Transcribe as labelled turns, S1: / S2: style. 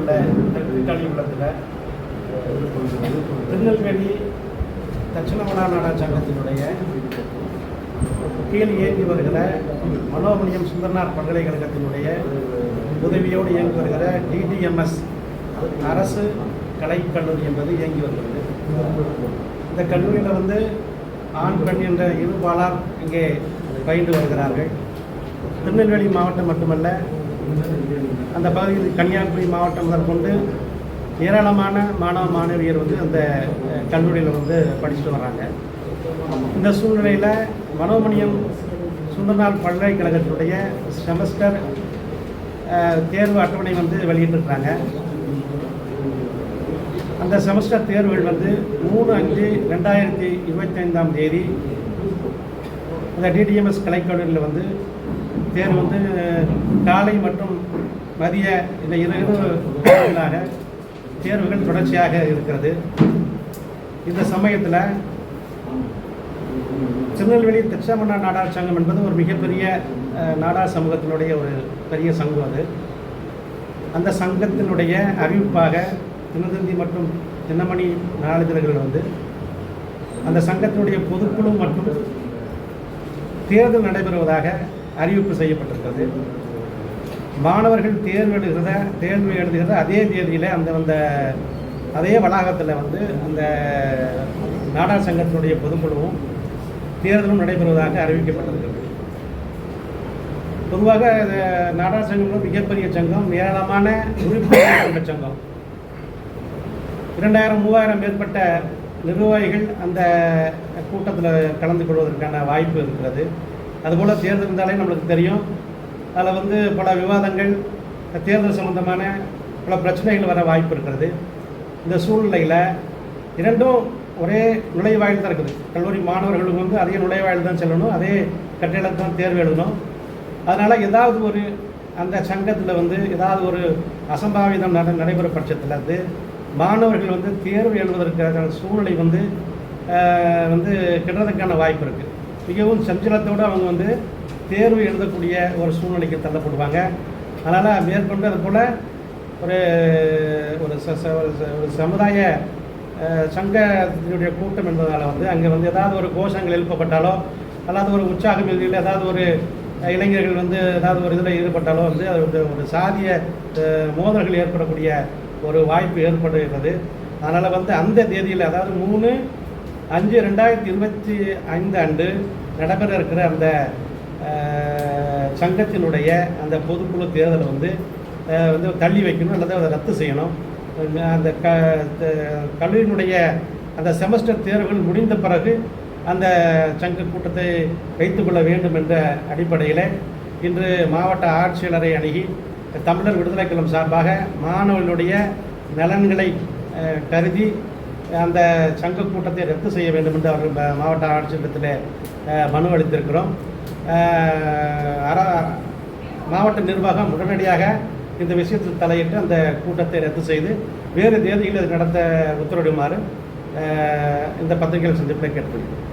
S1: உள்ள கல்வி உள்ளத்தில் திருநெல்வேலி தட்சிணமலா நாடார் சங்கத்தினுடைய கீழ் இயங்கி வருகிற மனோமணியம் சுந்தரனார் பல்கலைக்கழகத்தினுடைய உதவியோடு இயங்கி வருகிற டிடிஎம்எஸ் அரசு கலைக்கல்லூரி என்பது இயங்கி வருகிறது. இந்த கல்லூரியில் ஆண் பெண் என்ற இருபாலார் இங்கே பயின்று வருகிறார்கள். திருநெல்வேலி மாவட்டம் மட்டுமல்ல, அந்த பகுதியில் கன்னியாகுமரி மாவட்டம் முதற்கொண்டு ஏராளமான மாணவ மாணவியர் அந்த கல்லூரியில் படிச்சுட்டு வராங்க. இந்த சூழ்நிலையில் மனோமணியம் சுந்தரனார் பல்கலைக்கழகத்தினுடைய செமஸ்டர் தேர்வு அட்டவணை வெளியிட்டிருக்கிறாங்க. அந்த செமஸ்டர் தேர்வுகள் 3/5/2025 அந்த டிடிஎம்எஸ் கலைக்கல்லூரியில் தேர்வு காலை மற்றும் மதிய இந்த 2 நாட்களாக தேர்வுகள் தொடர்ச்சியாக இருக்கிறது. இந்த சமயத்தில் திருநெல்வேலி தட்சிணமலா நாடார் சங்கம் என்பது ஒரு மிகப்பெரிய நாடார் சமூகத்தினுடைய ஒரு பெரிய சங்கம். அந்த சங்கத்தினுடைய அறிவிப்பாக தினத்தந்தி மற்றும் தினமணி நாளிதழ்கள் அந்த சங்கத்தினுடைய பொதுக்குழு மற்றும் தேர்தல் நடைபெறுவதாக அறிவிப்பு செய்யப்பட்டிருக்கிறது. மாணவர்கள் தேர்வு எழுதுகிற அதே தேதியில் அதே வளாகத்தில் அந்த நாடார் சங்கத்தினுடைய பொதுக்குழுவும் தேர்தலும் நடைபெறுவதாக அறிவிக்கப்பட்டிருக்கிறது. பொதுவாக நாடார் சங்கம் மிகப்பெரிய சங்கம், ஏராளமான உறுப்பினர்கள் கொண்ட சங்கம். 2000-3000 மேற்பட்ட நிர்வாகிகள் அந்த கூட்டத்தில் கலந்து கொள்வதற்கான வாய்ப்பு இருக்கிறது. அதுபோல் தேர்தல் இருந்தாலே நம்மளுக்கு தெரியும், அதில் பல விவாதங்கள், தேர்தல் சம்பந்தமான பல பிரச்சனைகள் வர வாய்ப்பு இருக்கிறது. இந்த சூழ்நிலையில் இரண்டும் ஒரே நுழைவாயில் தான் இருக்குது. கல்லூரி மாணவர்களுக்கு அதே நுழைவாயில் தான் செல்லணும், அதே கட்டிடத்தில் தான் தேர்வு எழுதணும். அதனால் ஏதாவது ஒரு அந்த சங்கத்தில் ஏதாவது ஒரு அசம்பாவிதம் நடைபெற பட்சத்தில் மாணவர்கள் தேர்வு எழுதுவதற்கான சூழ்நிலை கிடுறதுக்கான வாய்ப்பு இருக்குது. மிகவும் சஞ்சலத்தோடு அவங்க தேர்வு எழுதக்கூடிய ஒரு சூழ்நிலைக்கு தள்ளப்படுவாங்க. அதனால் மேற்கொண்டு அது போல் ஒரு சமுதாய சங்கத்தினுடைய கூட்டம் என்பதால் அங்கே ஏதாவது ஒரு கோஷங்கள் எழுப்பப்பட்டாலோ அல்லாத ஒரு உற்சாகம் இதில் ஏதாவது ஒரு இளைஞர்கள் ஏதாவது ஒரு இதில் ஈடுபட்டாலோ அது ஒரு சாதிய மோதல்கள் ஏற்படக்கூடிய ஒரு வாய்ப்பு ஏற்படுகிறது. அதனால் அந்த தேதியில், அதாவது 3/5/2025 அன்று நடைபெற இருக்கிற அந்த சங்கத்தினுடைய அந்த பொதுக்குழு தேர்தலை தள்ளி வைக்கணும் அல்லது அதை ரத்து செய்யணும். அந்த கல்லூரியினுடைய அந்த செமஸ்டர் தேர்வுகள் முடிந்த பிறகு அந்த சங்க கூட்டத்தை வைத்துக்கொள்ள வேண்டும் என்ற அடிப்படையில் இன்று மாவட்ட ஆட்சியாளரை அணுகி தமிழர் விடுதலை கழகம் சார்பாக மாணவர்களுடைய நலன்களை கருதி அந்த சங்க கூட்டத்தை ரத்து செய்ய வேண்டும் என்று அவர்கள் மாவட்ட ஆட்சியரிடத்தில் மனு அளித்திருக்கிறோம். மாவட்ட நிர்வாகம் உடனடியாக இந்த விஷயத்தில் தலையிட்டு அந்த கூட்டத்தை ரத்து செய்து வேறு தேதியில் நடத்த உத்தரவிடுமாறு இந்த பத்திரிகைகள் சந்திப்பில் கேட்டுக்கொள்கிறேன்.